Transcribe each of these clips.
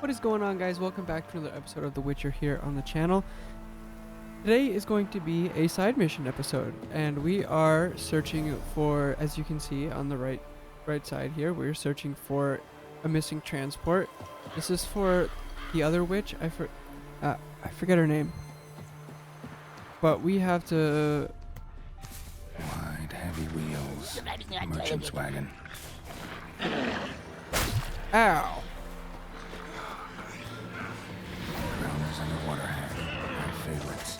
What is going on, guys? Welcome back to another episode of The Witcher here on the channel. Today is going to be a side mission episode, and we are searching for, as you can see on the right side here, we're searching for a missing transport. This is for the other witch. I forget her name, but we have to. Wide, heavy wheels. Merchant's wagon. Ow! Grounders and the water hag. My favorites.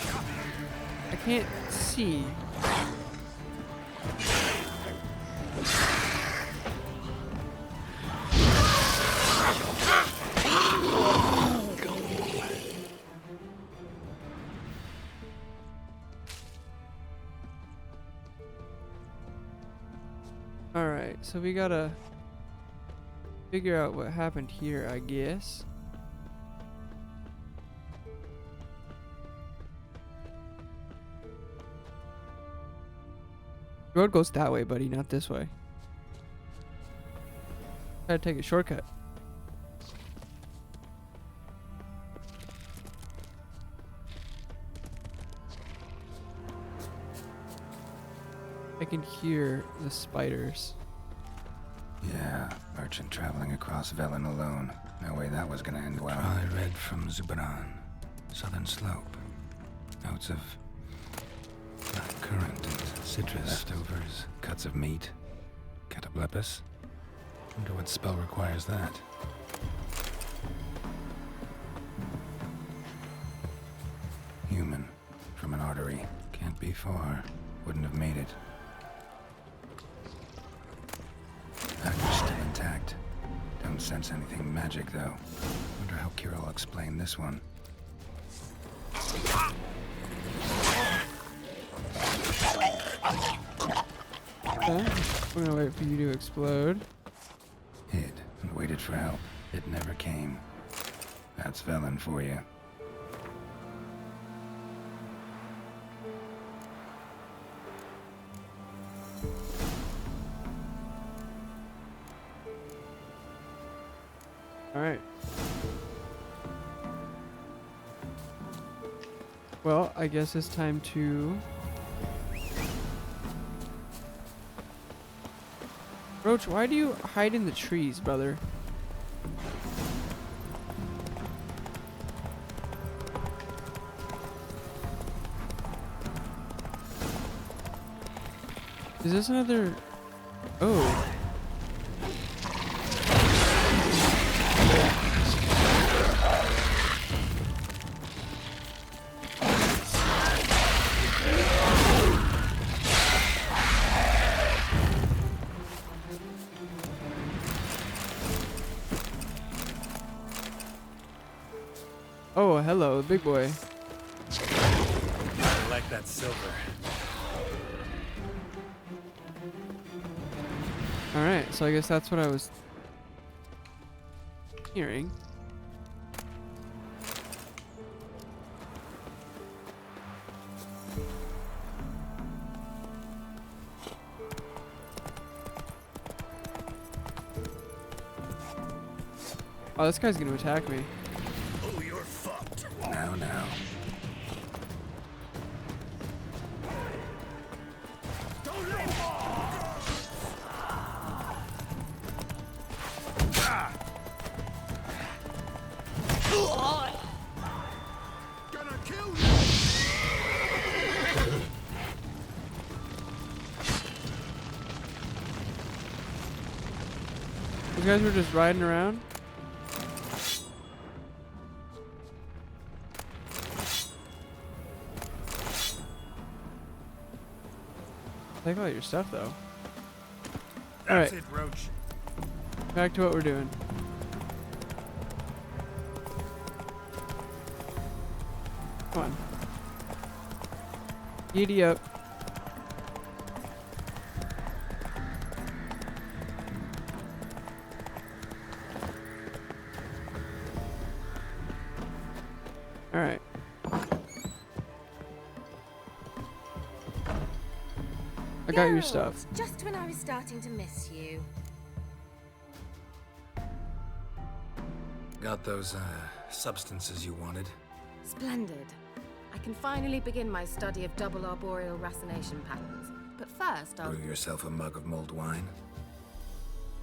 I can't see. Alright, so we gotta figure out what happened here, I guess. The road goes that way, buddy, not this way. Gotta take a shortcut. I can hear the spiders. Yeah, merchant traveling across Velen alone. No way that was gonna end well. I read from Zubaran. Southern slope. Notes of black currant and citrus. Leftovers, cuts of meat. Catoblepis. Wonder what spell requires that. Human. From an artery. Can't be far. Wouldn't have made it. Dagger's still intact. Don't sense anything magic, though. Wonder how Keira will explain this one. Okay, we're gonna wait for you to explode. Hid and waited for help. It never came. That's Velen for you. Alright. Well, I guess it's time to... Roach, why do you hide in the trees, brother? Is this another... Oh. Oh, hello, big boy. I like that silver. Alright, so I guess that's what I was hearing. Oh, this guy's gonna attack me. Oh, you're fucked. Now. Don't let him. Gonna kill you. You guys were just riding around? Take all your stuff, though. That's Alright, it, Roach. back to what we're doing. Come on. Giddy up. Alright. I got your stuff. Just when I was starting to miss you. Got those, substances you wanted? Splendid. I can finally begin my study of double arboreal racination patterns. But first, I'll... Brew yourself a mug of mulled wine?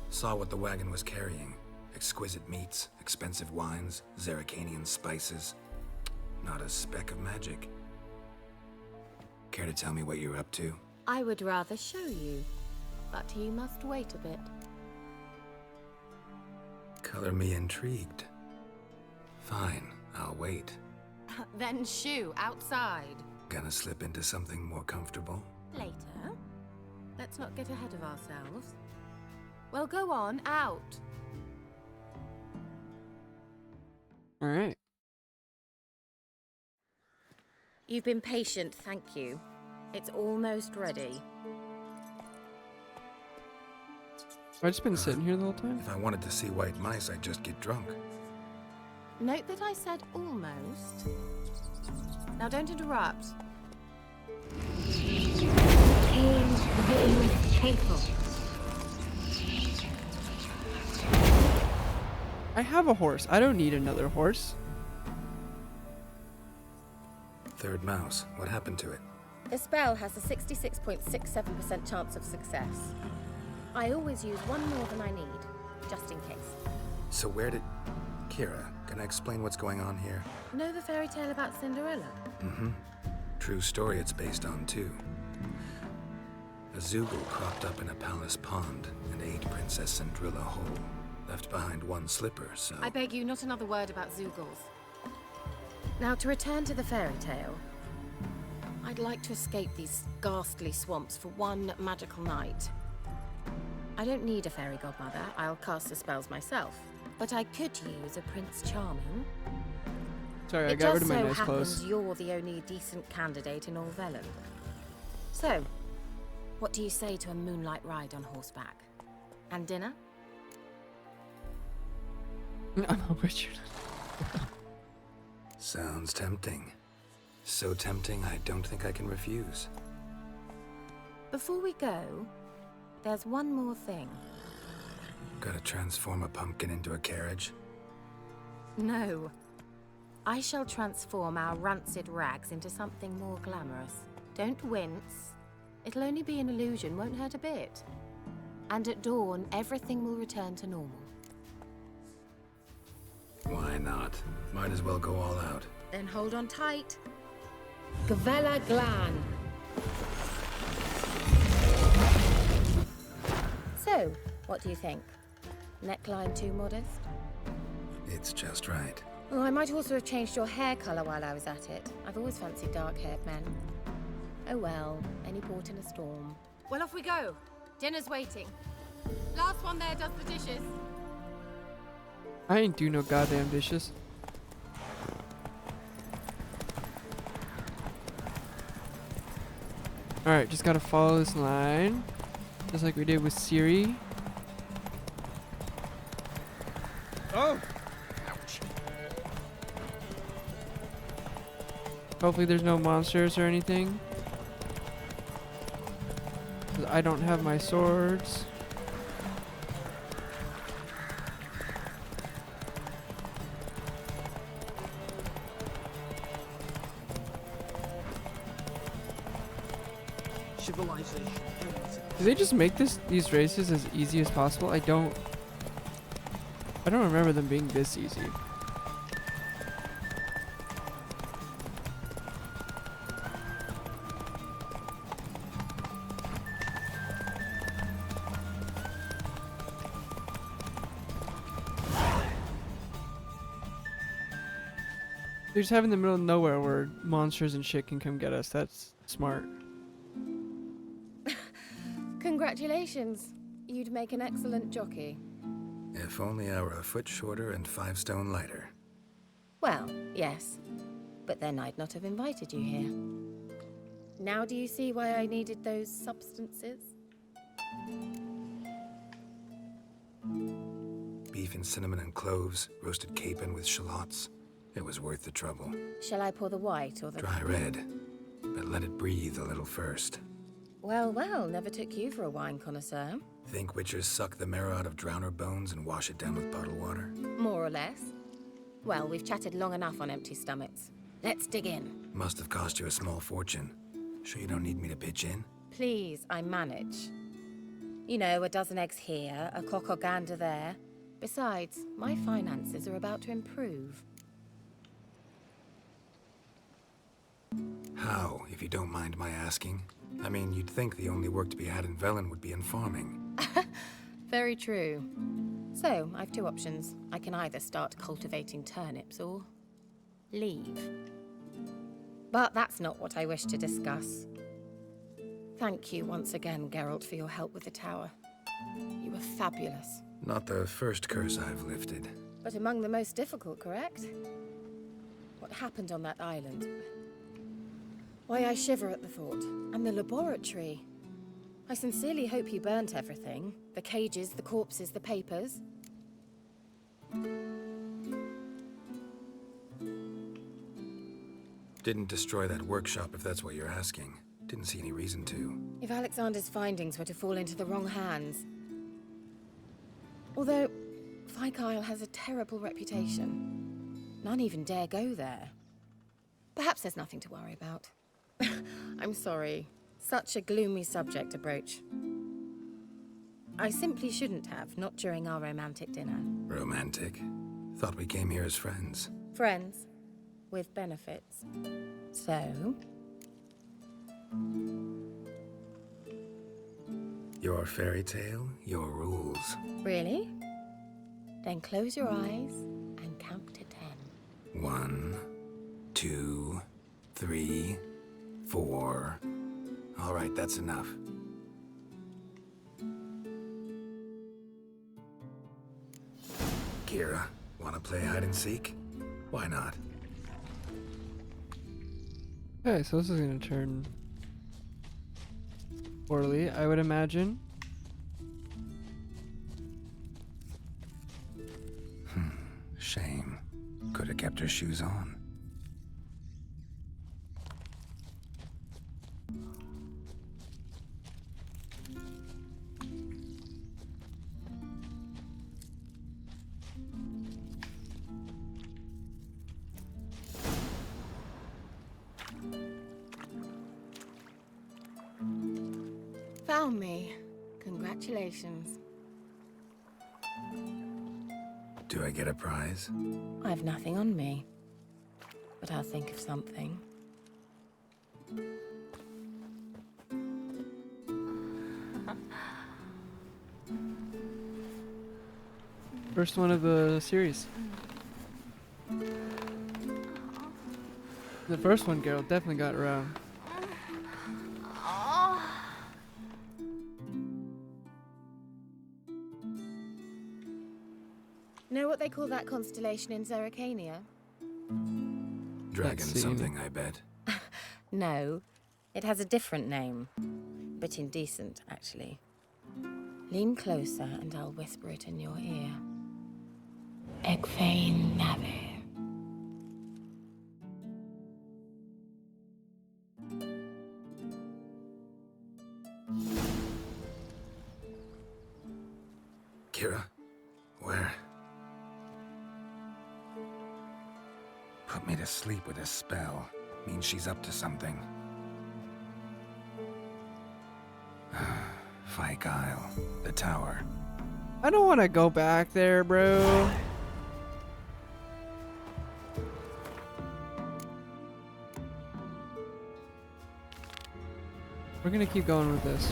Saw what the wagon was carrying. Exquisite meats, expensive wines, Zeracanian spices. Not a speck of magic. Care to tell me what you're up to? I would rather show you, but you must wait a bit. Color me intrigued. Fine, I'll wait. Then shoo, outside. Gonna slip into something more comfortable? Later. Let's not get ahead of ourselves. Well, go on, out. All right. You've been patient, thank you. It's almost ready. Have I just been sitting here the whole time? If I wanted to see white mice, I'd just get drunk. Note that I said almost. Now don't interrupt. I have a horse. I don't need another horse. Third mouse, what happened to it? The spell has a 66.67% chance of success. I always use one more than I need, just in case. So where did... Keira, can I explain what's going on here? Know the fairy tale about Cinderella? Mm-hmm. True story it's based on, too. A Zoogle cropped up in a palace pond and ate Princess Cinderella whole. Left behind one slipper, so... I beg you, not another word about Zoogles. Now, to return to the fairy tale, I'd like to escape these ghastly swamps for one magical night. I don't need a fairy godmother, I'll cast the spells myself. But I could use a Prince Charming. Sorry, I got rid of my It nice just so happens clothes. you're the only decent candidate in all Velen. So, what do you say to a moonlight ride on horseback? And dinner? I'm a Richard. Sounds tempting. So tempting, I don't think I can refuse. Before we go, there's one more thing. Gotta transform a pumpkin into a carriage? No. I shall transform our rancid rags into something more glamorous. Don't wince. It'll only be an illusion, won't hurt a bit. And at dawn, everything will return to normal. Why not? Might as well go all out. Then hold on tight. Gavella Glan. So, what do you think? Neckline too modest? It's just right. Oh, I might also have changed your hair colour while I was at it. I've always fancied dark-haired men. Oh well, any port in a storm. Well, off we go. Dinner's waiting. Last one there does the dishes. I ain't do no goddamn dishes. Alright, just gotta follow this line. Just like we did with Siri. Oh! Ouch. Hopefully there's no monsters or anything. 'Cause I don't have my swords. Do they just make these races as easy as possible? I don't remember them being this easy. They're just having in the middle of nowhere where monsters and shit can come get us. That's smart. Congratulations. You'd make an excellent jockey. If only I were a foot shorter and 5 stone lighter. Well, yes. But then I'd not have invited you here. Now do you see why I needed those substances? Beef and cinnamon and cloves, roasted capon with shallots. It was worth the trouble. Shall I pour the white or the... Dry red, but let it breathe a little first. Well, well, never took you for a wine connoisseur. Think witchers suck the marrow out of drowner bones and wash it down with puddle water? More or less. Well, we've chatted long enough on empty stomachs. Let's dig in. Must have cost you a small fortune. Sure you don't need me to pitch in? Please, I manage. You know, a dozen eggs here, a cock or gander there. Besides, my finances are about to improve. How, if you don't mind my asking? I mean, you'd think the only work to be had in Velen would be in farming. Very true. So, I've two options. I can either start cultivating turnips or leave. But that's not what I wish to discuss. Thank you once again, Geralt, for your help with the tower. You were fabulous. Not the first curse I've lifted. But among the most difficult, correct? What happened on that island? Why, I shiver at the thought. And the laboratory. I sincerely hope you burnt everything. The cages, the corpses, the papers. Didn't destroy that workshop, if that's what you're asking. Didn't see any reason to. If Alexander's findings were to fall into the wrong hands. Although, Fyke Isle has a terrible reputation. None even dare go there. Perhaps there's nothing to worry about. I'm sorry. Such a gloomy subject to broach. I simply shouldn't have, not during our romantic dinner. Romantic? Thought we came here as friends. Friends. With benefits. So? Your fairy tale, your rules. Really? Then close your eyes and count to 10. 1, 2, 3, 4. All right, that's enough. Keira, wanna play hide and seek? Why not? Okay, so this is gonna turn poorly, I would imagine. Shame. Could have kept her shoes on. Found me. Congratulations. Do I get a prize? I've nothing on me. But I'll think of something. First one of the series. The first one, Geralt, definitely got around. Know what they call that constellation in Zerrikania? Dragon Let's see. something, I bet. No. It has a different name. But indecent, actually. Lean closer and I'll whisper it in your ear. Egfain Nave. Keira, where? Put me to sleep with a spell. Means she's up to something. Fyke Isle, the tower. I don't want to go back there, bro. We're gonna keep going with this.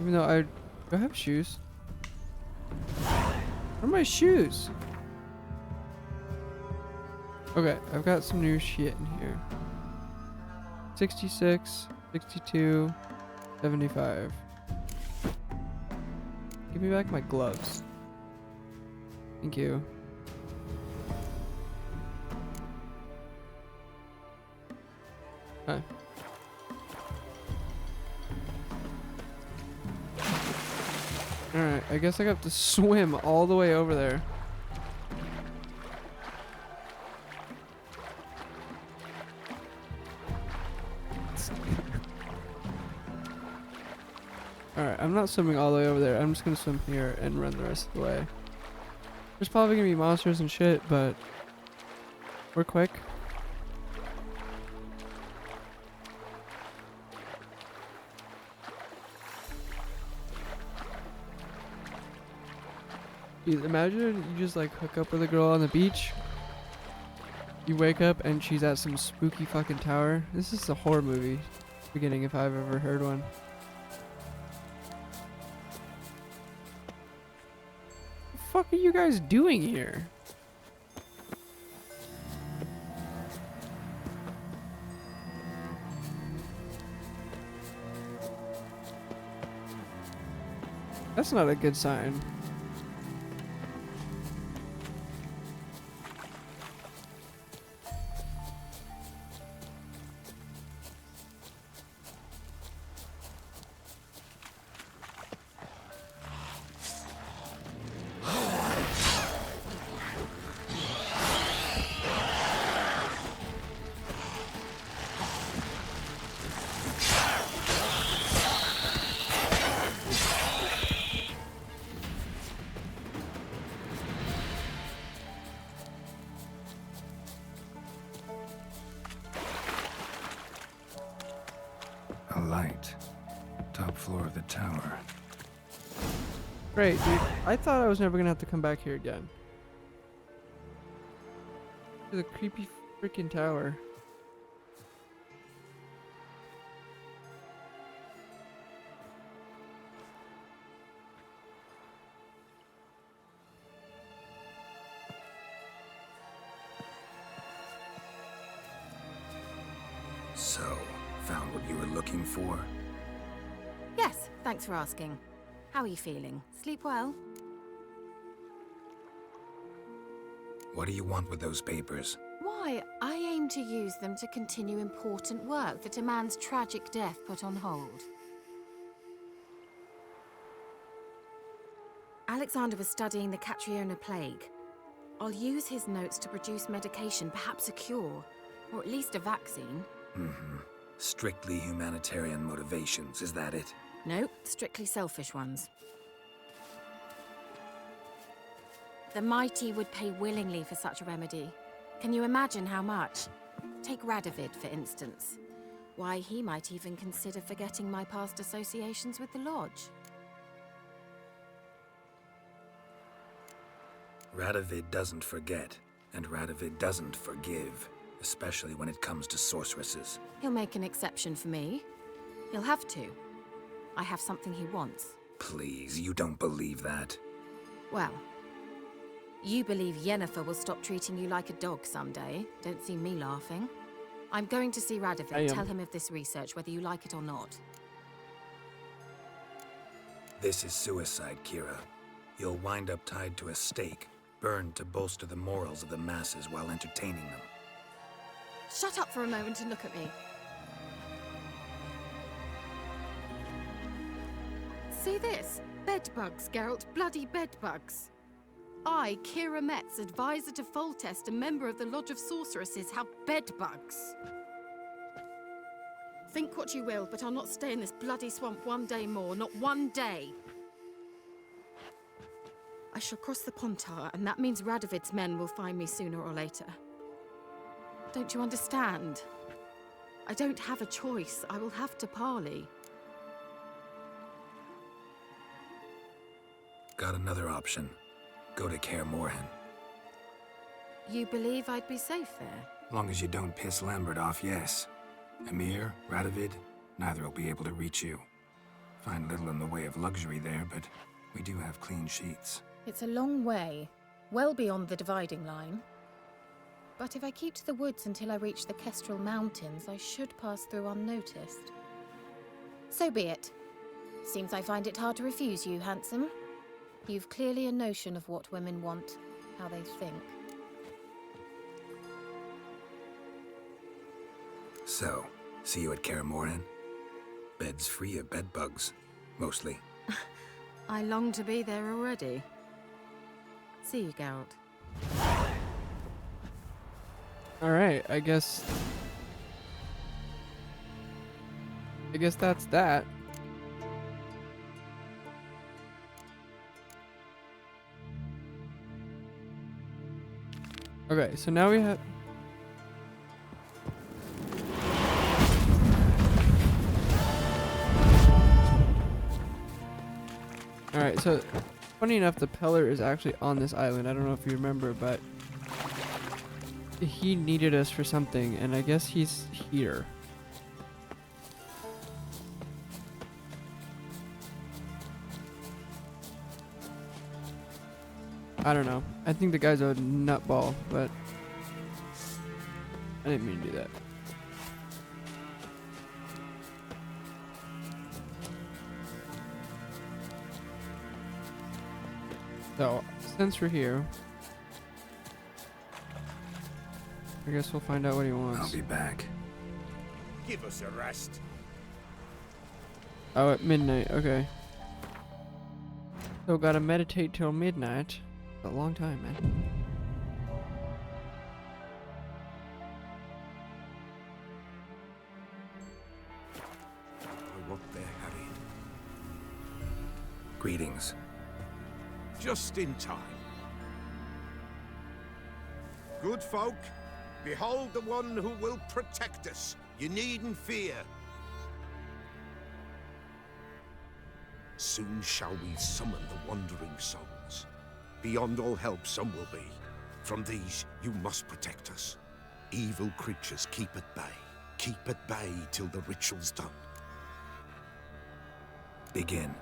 Even though do I have shoes? Where are my shoes? Okay, I've got some new shit in here. 66, 62, 75. Give me back my gloves. Thank you. Hi. Alright, I guess I got to swim all the way over there. Alright, I'm not swimming all the way over there. I'm just gonna swim here and run the rest of the way. There's probably gonna be monsters and shit, but we're quick. Dude, imagine you just like hook up with a girl on the beach. You wake up and she's at some spooky fucking tower. This is a horror movie beginning if I've ever heard one. What the fuck are you guys doing here? That's not a good sign. A light. Top floor of the tower. Great, dude. I thought I was never gonna have to come back here again. To the creepy freaking tower. So, found what you were looking for? Yes, thanks for asking. How are you feeling? Sleep well? What do you want with those papers? Why, I aim to use them to continue important work that a man's tragic death put on hold. Alexander was studying the Catriona plague. I'll use his notes to produce medication, perhaps a cure, or at least a vaccine. Mm-hmm. Strictly humanitarian motivations, is that it? No, strictly selfish ones. The mighty would pay willingly for such a remedy. Can you imagine how much? Take Radovid, for instance. Why, he might even consider forgetting my past associations with the Lodge. Radovid doesn't forget, and Radovid doesn't forgive, especially when it comes to sorceresses. He'll make an exception for me. He'll have to. I have something he wants. Please, you don't believe that. Well, you believe Yennefer will stop treating you like a dog someday. Don't see me laughing. I'm going to see Radovid, tell him of this research, whether you like it or not. This is suicide, Keira. You'll wind up tied to a stake, burned to bolster the morals of the masses while entertaining them. Shut up for a moment and look at me. See this? Bedbugs, Geralt. Bloody bedbugs. I, Keira Metz, advisor to Foltest, a member of the Lodge of Sorceresses, have bedbugs. Think what you will, but I'll not stay in this bloody swamp one day more. Not one day. I shall cross the Pontar, and that means Radovid's men will find me sooner or later. Don't you understand? I don't have a choice. I will have to parley. Got another option. Go to Kaer Morhen. You believe I'd be safe there? Long as you don't piss Lambert off, yes. Emir, Radovid, neither will be able to reach you. Find little in the way of luxury there, but we do have clean sheets. It's a long way, well beyond the dividing line. But if I keep to the woods until I reach the Kestrel Mountains, I should pass through unnoticed. So be it. Seems I find it hard to refuse you, handsome. You've clearly a notion of what women want, how they think. So, see you at Kaer Morhen? Beds free of bedbugs, mostly. I long to be there already. See you, Geralt. Alright, I guess that's that. Okay, so now we have. Alright, so funny enough, the Peller is actually on this island. I don't know if you remember, but he needed us for something, and I guess he's here. I don't know. I think the guy's a nutball, but I didn't mean to do that. So, since we're here, I guess we'll find out what he wants. I'll be back. Give us a rest. Oh, at midnight. Okay. So gotta meditate till midnight. A long time, man. What there, Harry? Greetings. Just in time. Good folk, behold the one who will protect us. You needn't fear. Soon shall we summon the wandering souls. Beyond all help some will be. From these you must protect us. Evil creatures keep at bay. Keep at bay till the ritual's done. Begin.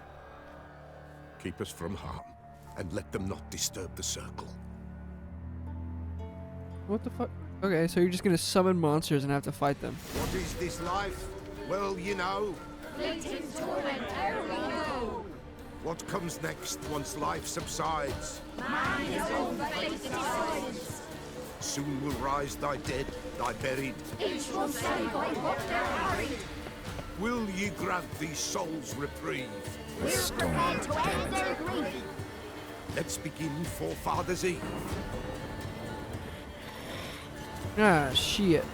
Keep us from harm, and let them not disturb the circle. What the fuck? Okay, so you're just gonna summon monsters and have to fight them. What is this life? Well, you know. Fleeting torment, only you. What comes next once life subsides? Man his own fate decides. Soon will rise thy dead, thy buried. Each will say by what they're harried. Will ye grant these souls reprieve? The We're storm, prepared to damn end it. their grief. Let's begin Forefathers' Eve. Ah, shit.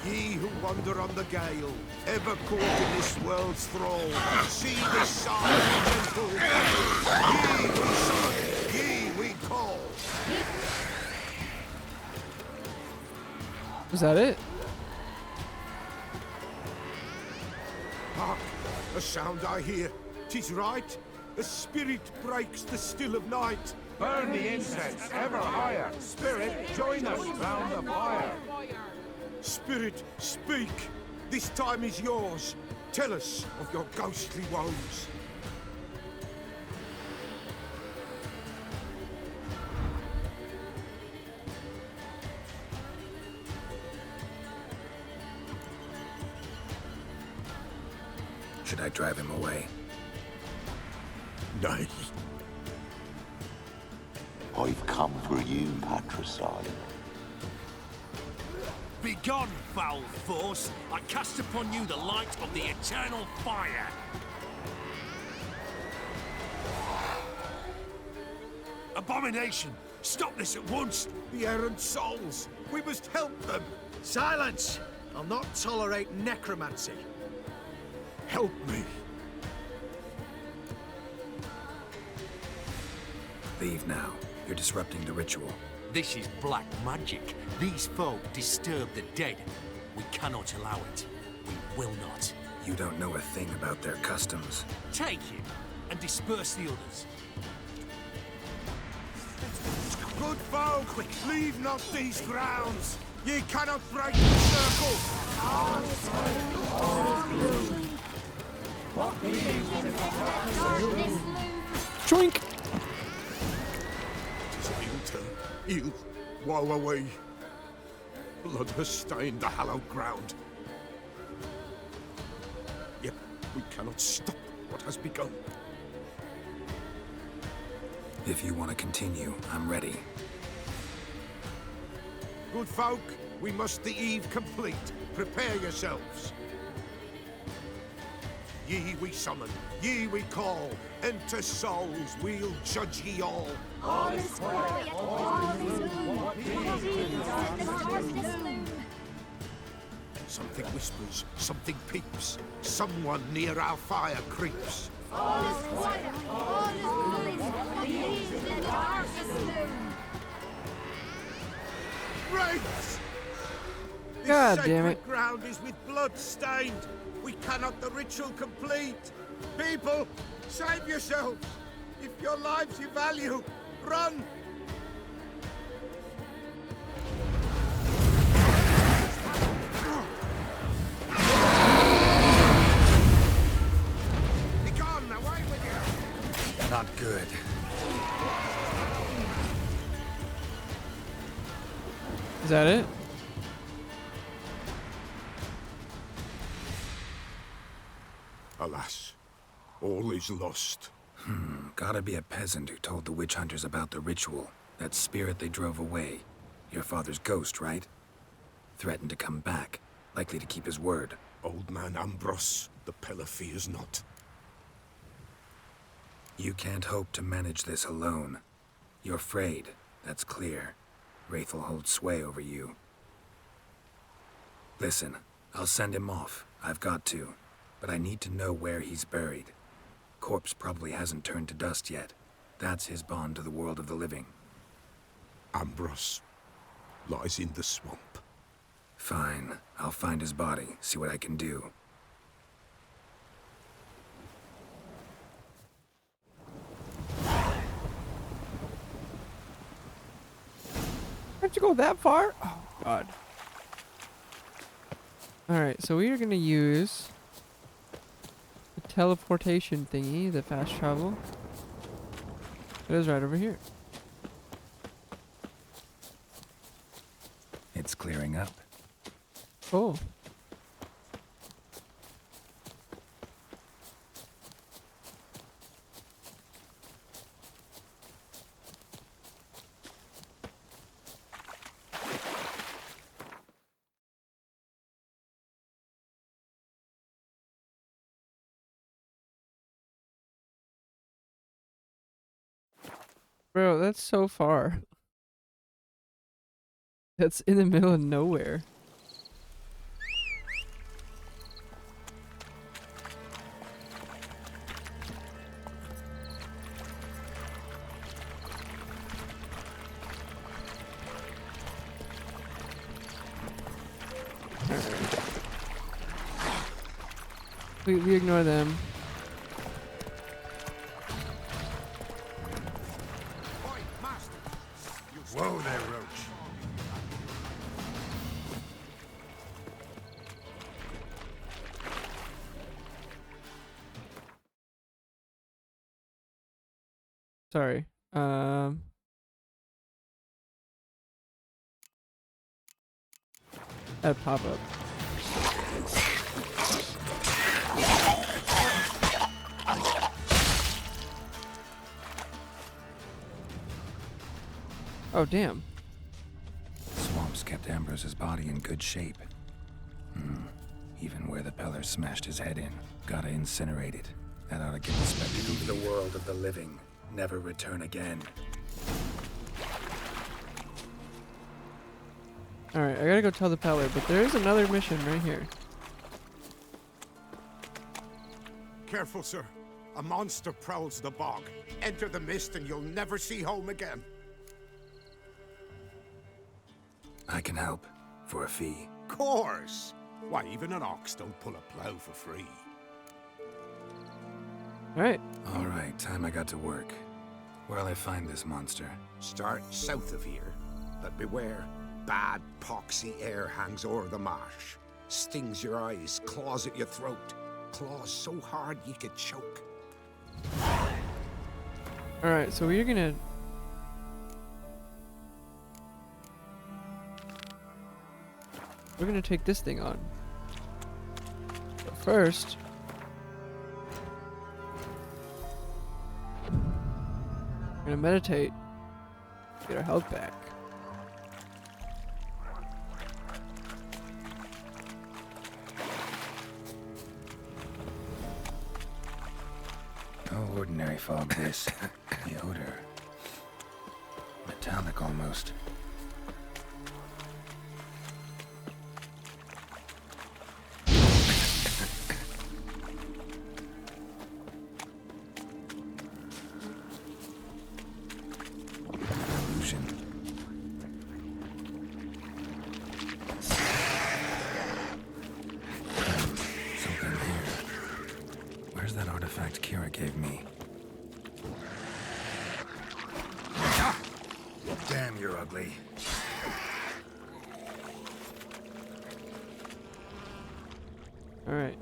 Ye who wander on the gale, ever caught in this world's thrall, see the sign of gentle Ye we summon, ye we call. Was that it? Hark, a sound I hear. 'Tis right. A spirit breaks the still of night. Burn the incense ever higher. Spirit, join us round the fire. Spirit, speak. This time is yours. Tell us of your ghostly woes. Should I drive him away? Nay. I've come for you, patricide. Begone, foul force! I cast upon you the light of the eternal fire! Abomination! Stop this at once! The errant souls. We must help them. Silence! I'll not tolerate necromancy. Help me. Leave now. You're disrupting the ritual. This is black magic. These folk disturb the dead. We cannot allow it. We will not. You don't know a thing about their customs. Take him and disperse the others. Good folk, leave not these grounds. Ye cannot break the circle. Joink! Tis an ill turn. Ill. Woe away. Blood has stained the hallowed ground. Yet we cannot stop what has begun. If you want to continue, I'm ready. Good folk, we must the eve complete. Prepare yourselves. Ye we summon, ye we call. Enter souls, we'll judge ye all. All is quiet, all is gloom. What is in the darkness loom? Something whispers, something peeps. Someone near our fire creeps. All is quiet, all is gloom. What is in the darkness loom? God This damn sacred it. ground is with blood stained. We cannot the ritual complete. People, save yourselves. If your lives you value, run. Be gone, away with you. Not good. Is that it? Alas, all is lost. Gotta be a peasant who told the witch hunters about the ritual. That spirit they drove away. Your father's ghost, right? Threatened to come back. Likely to keep his word. Old man Ambrose, the pillar fears not. You can't hope to manage this alone. You're afraid, that's clear. Wraith will hold sway over you. Listen, I'll send him off. I've got to. But I need to know where he's buried. Corpse probably hasn't turned to dust yet. That's his bond to the world of the living. Ambrose lies in the swamp. Fine. I'll find his body, see what I can do. How'd you go that far? Oh, God. Alright, so we are going to use the teleportation thingy, the fast travel. It is right over here. It's clearing up. Cool. Bro, that's so far. That's in the middle of nowhere. We ignore them. Whoa there, Roach. Sorry. That pop up. Oh, damn. Swamps kept Ambrose's body in good shape. Even where the Peller smashed his head in. Gotta incinerate it. That ought to get the spectre to leave the world of the living. Never return again. Alright, I gotta go tell the Peller, but there is another mission right here. Careful, sir. A monster prowls the bog. Enter the mist and you'll never see home again. I can help. For a fee. Course! Why, even an ox don't pull a plow for free. Alright. Alright, time I got to work. Where'll I find this monster? Start south of here, but beware. Bad, poxy air hangs o'er the marsh. Stings your eyes, claws at your throat. Claws so hard you could choke. Alright, so we're gonna... We're gonna take this thing on. But first... we're gonna meditate. Get our health back. No ordinary fog this. The odor. Metallic almost. Illusion. artifact Keira gave me. Damn, you're ugly. All right.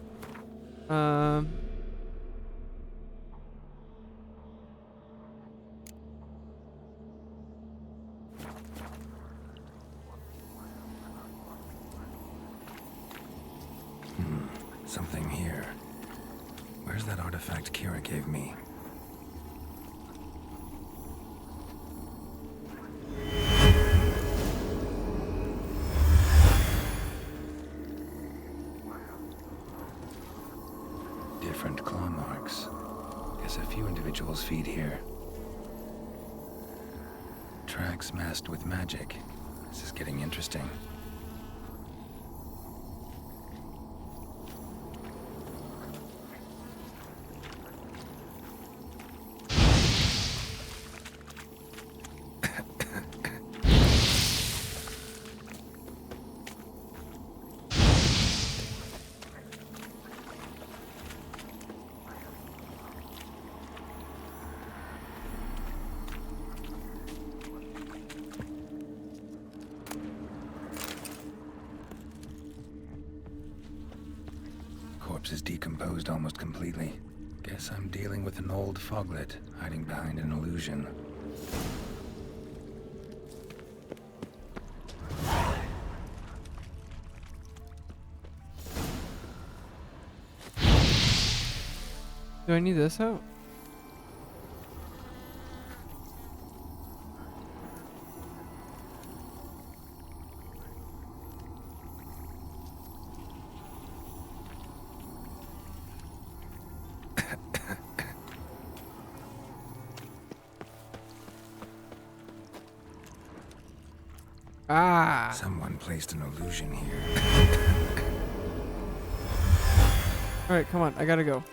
Something here. Where's that artifact Keira gave me? Different claw marks. Guess a few individuals feed here. Tracks masked with magic. This is getting interesting. Corpse is decomposed almost completely. Guess I'm dealing with an old foglet hiding behind an illusion. Do I need this out? Ah! Someone placed an illusion here. Alright, come on, I gotta go.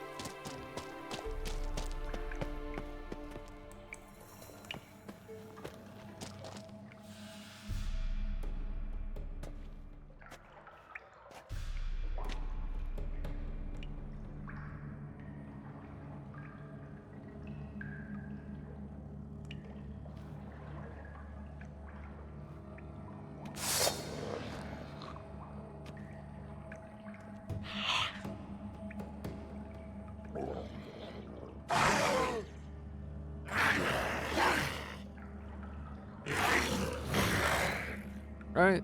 Right.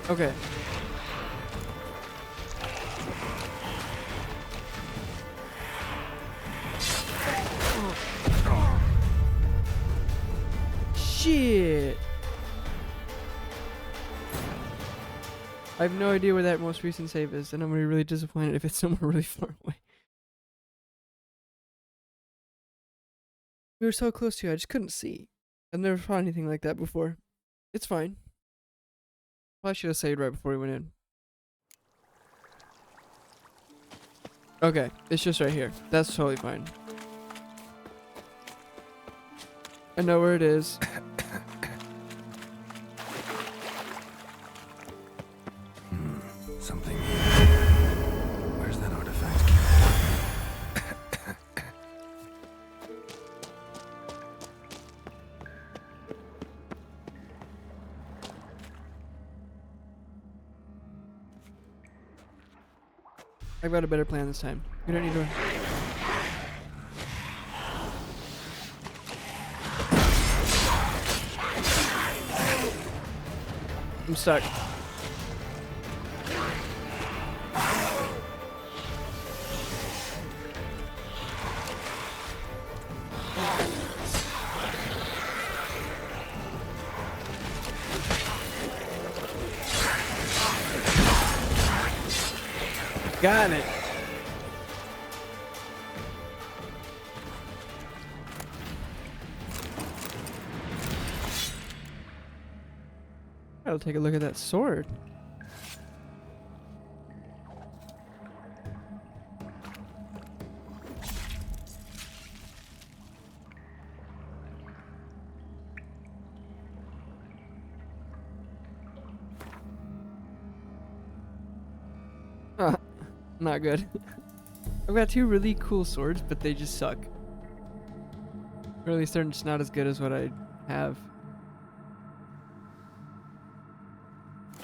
Okay. Shit. I have no idea where that most recent save is, and I'm gonna be really disappointed if it's somewhere really far away. We were so close to you, I just couldn't see. I've never fought anything like that before. It's fine. Well, I should have saved right before we went in. Okay, it's just right here. That's totally fine. I know where it is. Something here. Where's that artifact? I've got a better plan this time. We don't need to. I'm stuck. Got it. I'll take a look at that sword. Not good. I've got two really cool swords, but they just suck. Or at least they're just not as good as what I have.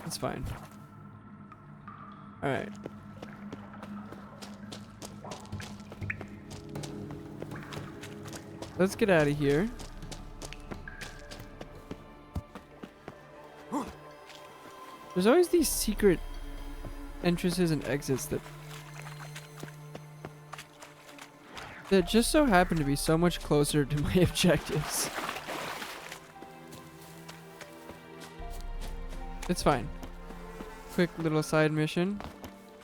It's fine. Alright. Let's get out of here. There's always these secret entrances and exits that just so happen to be so much closer to my objectives. It's fine. Quick little side mission.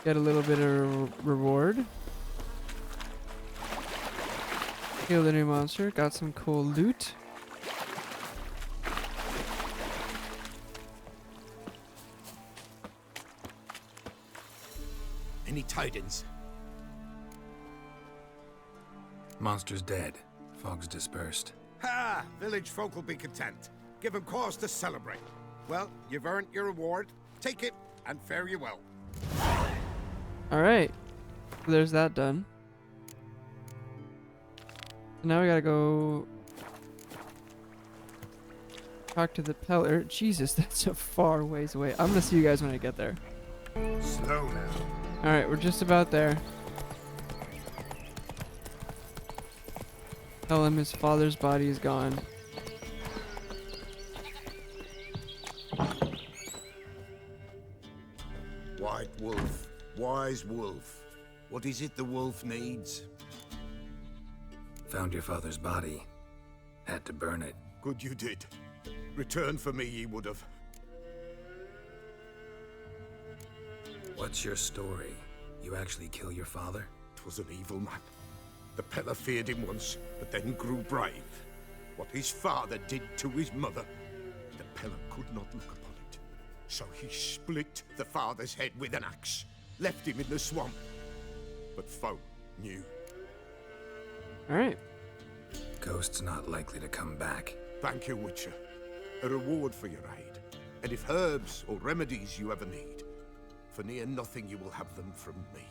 Get a little bit of reward. Kill the new monster. Got some cool loot. Any tidings? Monster's dead. Fog's dispersed. Ha! Village folk will be content. Give them cause to celebrate. Well, you've earned your reward. Take it, and fare you well. Alright. There's that done. Now we gotta go talk to the peddler. Jesus, that's a far ways away. I'm gonna see you guys when I get there. Slow now. Alright, we're just about there. Tell him his father's body is gone. White wolf, wise wolf. What is it the wolf needs? Found your father's body. Had to burn it. Good you did. Return for me ye would have. What's your story? You actually kill your father? 'Twas an evil man. The Peller feared him once, but then grew brave. What his father did to his mother, the Peller could not look upon it. So he split the father's head with an axe, left him in the swamp. But folk knew. Alright. Ghost's not likely to come back. Thank you, Witcher. A reward for your aid. And if herbs or remedies you ever need, for near nothing you will have them from me.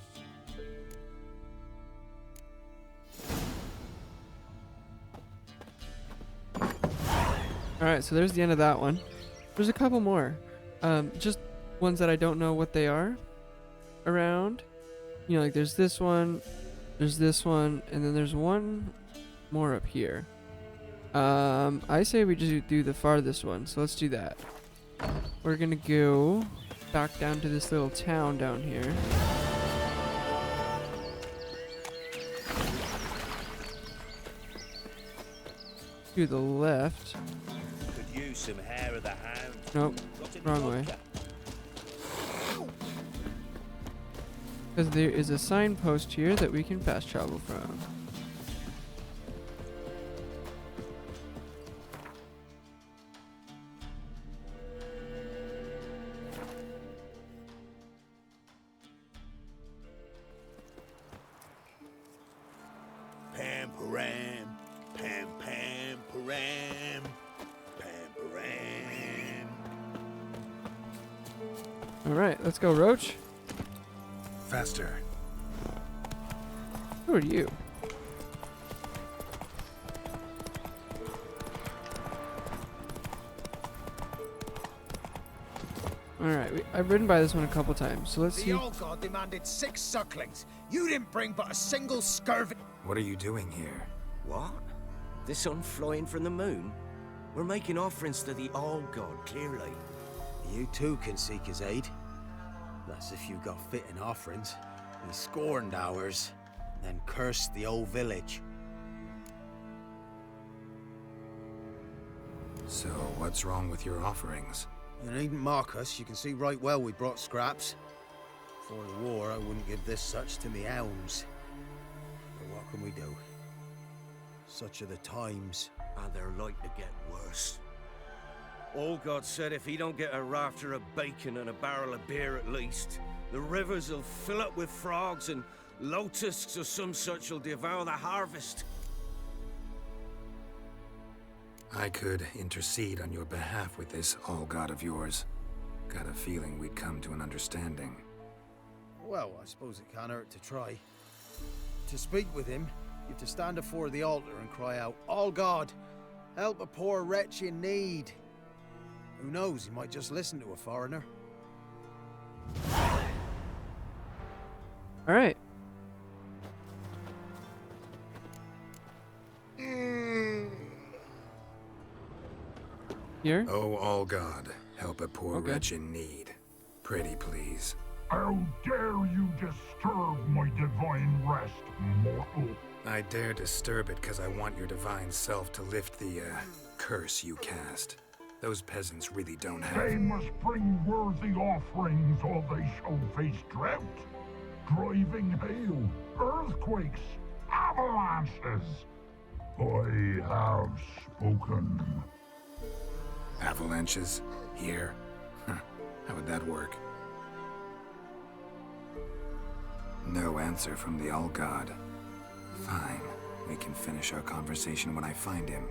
Alright, so there's the end of that one. There's a couple more. Just ones that I don't know what they are around. You know, like there's this one, and then there's one more up here. I say we just do the farthest one, so let's do that. We're gonna go back down to this little town down here. To the left. Could use some hair of the hound. Nope, wrong way. Because there is a signpost here that we can fast travel from. Pam param, pam pam param, pam param. Alright, let's go, Roach. Faster. Who are you? Alright, I've ridden by this one a couple times, so let's see. The old god demanded 6 sucklings. You didn't bring but a single scurvy. What are you doing here? What? The sun flying from the moon? We're making offerings to the old god, clearly. You too can seek his aid. That's if you got fitting offerings. He scorned ours, then cursed the old village. So, what's wrong with your offerings? You needn't mock us. You can see right well we brought scraps. Before the war, I wouldn't give this such to me hounds. But what can we do? Such are the times. And they're like to get worse. Old God said if he don't get a rafter of bacon and a barrel of beer at least, the rivers will fill up with frogs and locusts or some such will devour the harvest. I could intercede on your behalf with this all-god of yours. Got a feeling we'd come to an understanding. Well, I suppose it can't hurt to try. To speak with him, you have to stand before the altar and cry out, "All God, help a poor wretch in need." Who knows, he might just listen to a foreigner. Alright. Here? Oh, all God, help a poor wretch in need. Pretty please. How dare you disturb my divine rest, mortal? I dare disturb it because I want your divine self to lift the, curse you cast. Those peasants really don't have... They must bring worthy offerings or they shall face drought, driving hail, earthquakes, avalanches. I have spoken. Avalanches? Here? How would that work? No answer from the All-God. Fine. We can finish our conversation when I find him.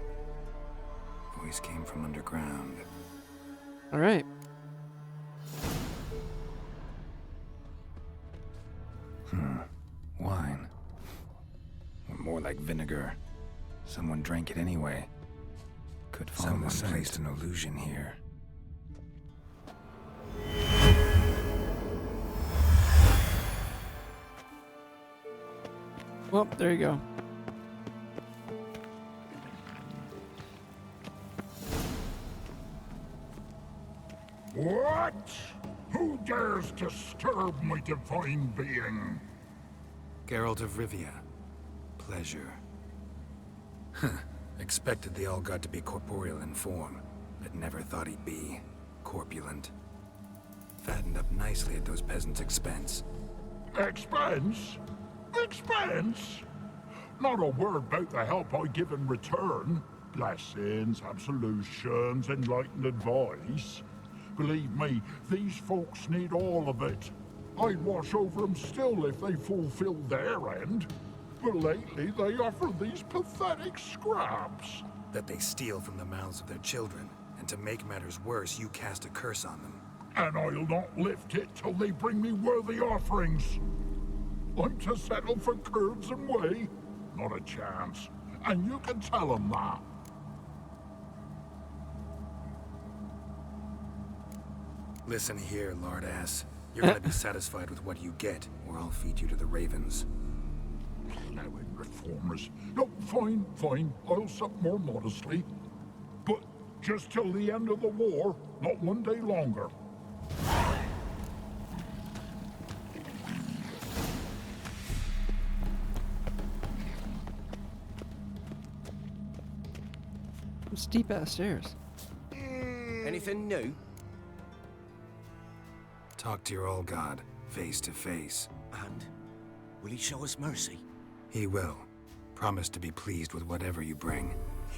Voice came from underground. Alright. Wine. Or more like vinegar. Someone drank it anyway. Could someone placed an illusion here. Well, there you go. What? Who dares disturb my divine being? Geralt of Rivia. Pleasure. Expected the All-God to be corporeal in form, but never thought he'd be corpulent. Fattened up nicely at those peasants' expense. Expense? Expense? Not a word about the help I give in return. Blessings, absolutions, enlightened advice. Believe me, these folks need all of it. I'd watch over them still if they fulfilled their end. But lately they offer these pathetic scraps. That they steal from the mouths of their children, and to make matters worse, you cast a curse on them. And I'll not lift it till they bring me worthy offerings. I'm to settle for curds and whey? Not a chance. And you can tell them that. Listen here, lard-ass. You're gonna be satisfied with what you get, or I'll feed you to the ravens. Plowing reformers. No, fine, fine. I'll sup more modestly. But just till the end of the war, not one day longer. Some steep ass stairs. Anything new? Talk to your old god, face to face. And will he show us mercy? He will. Promise to be pleased with whatever you bring.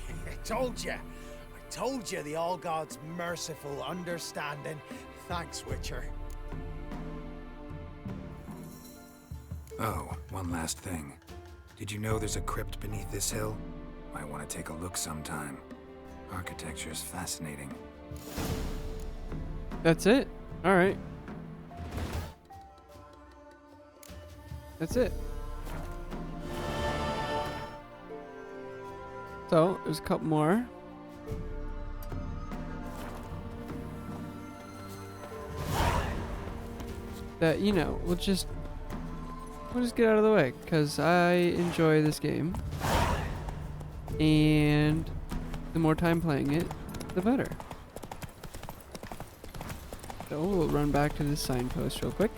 I told you the All-God's merciful, understanding. Thanks, Witcher. Oh, one last thing. Did you know there's a crypt beneath this hill? Might want to take a look sometime. Architecture's fascinating. That's it? Alright. That's it. So, there's a couple more. That, you know, we'll just get out of the way, because I enjoy this game. And the more time playing it, the better. So we'll run back to this signpost real quick.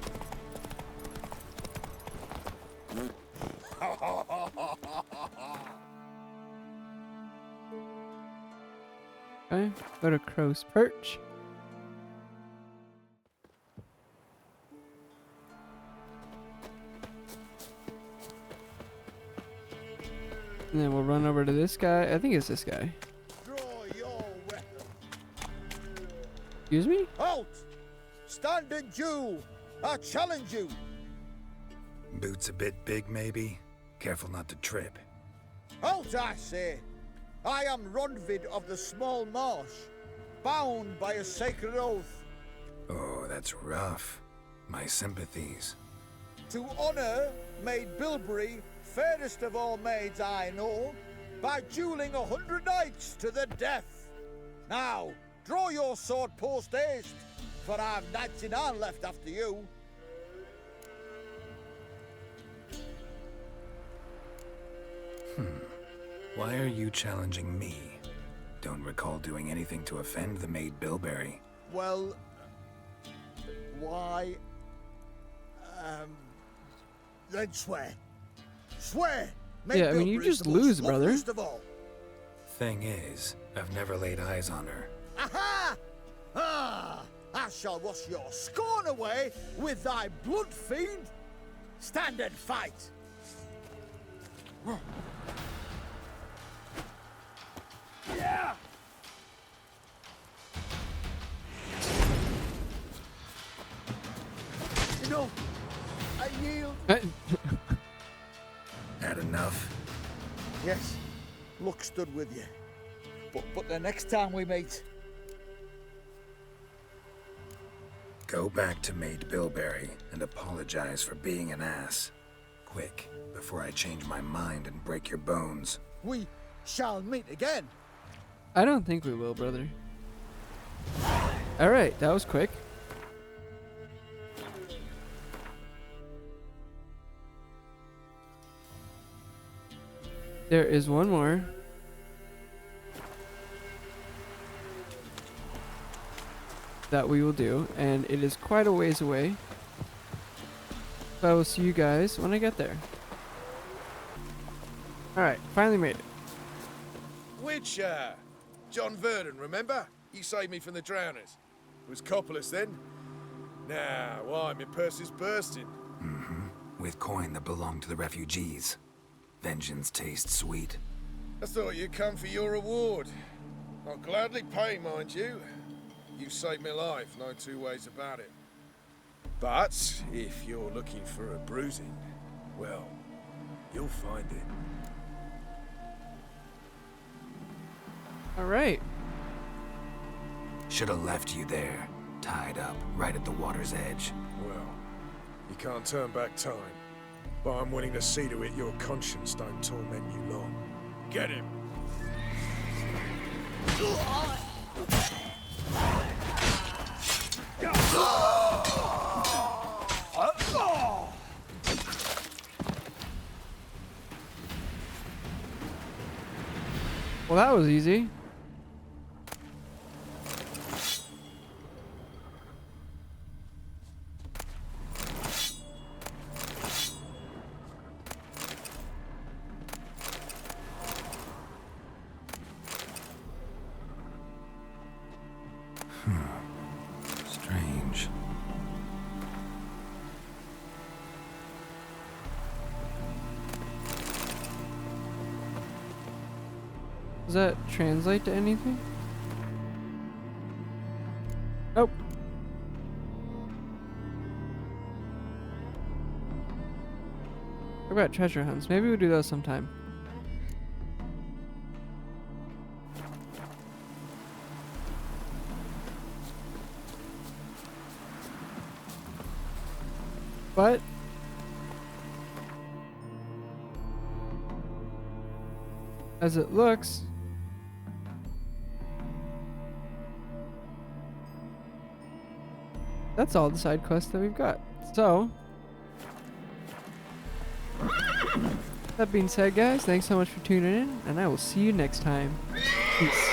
Okay, go to Crow's Perch. And then we'll run over to this guy. I think it's this guy. Draw your weapon. Excuse me? Halt! Standing Jew! I challenge you! Boots a bit big, maybe? Careful not to trip. Halt, I say! I am Ronvid of the Small Marsh, bound by a sacred oath. Oh, that's rough. My sympathies. to honour Maid Bilberry, fairest of all maids I know, by duelling 100 knights to the death. Now, draw your sword post haste, for I've knights in hand left after you. Why are you challenging me? Don't recall doing anything to offend the Maid Bilberry. Well, why? Then swear. Swear! Maid Yeah, I mean, you Bilberry is just the most lose, brother. loveliest of all. Thing is, I've never laid eyes on her. Aha! Ah! I shall wash your scorn away with thy blood, fiend. Stand and fight. Yeah! No, I yield. Had enough? Yes, luck stood with you. But the next time we meet, Go back to Maid Bilberry and apologize for being an ass. Quick, before I change my mind and break your bones. we shall meet again. I don't think we will, brother. Alright, that was quick. There is one more. That we will do, and it is quite a ways away. But I will see you guys when I get there. Alright, finally made it. Witcher! John Vernon, remember? You saved me from the drowners. It was Coppolis then. Now, why, my purse is bursting. With coin that belonged to the refugees. Vengeance tastes sweet. I thought you'd come for your reward. I'll gladly pay, mind you. You saved my life, no two ways about it. But if you're looking for a bruising, well, you'll find it. Alright. Should have left you there, tied up right at the water's edge. Well, you can't turn back time. But I'm willing to see to it your conscience don't torment you long. Get him! Well, that was easy. Strange. Does that translate to anything? Nope. What about treasure hunts? Maybe we'll do those sometime. But as it looks, that's all the side quests that we've got. So, that being said, guys, thanks so much for tuning in, and I will see you next time. Peace.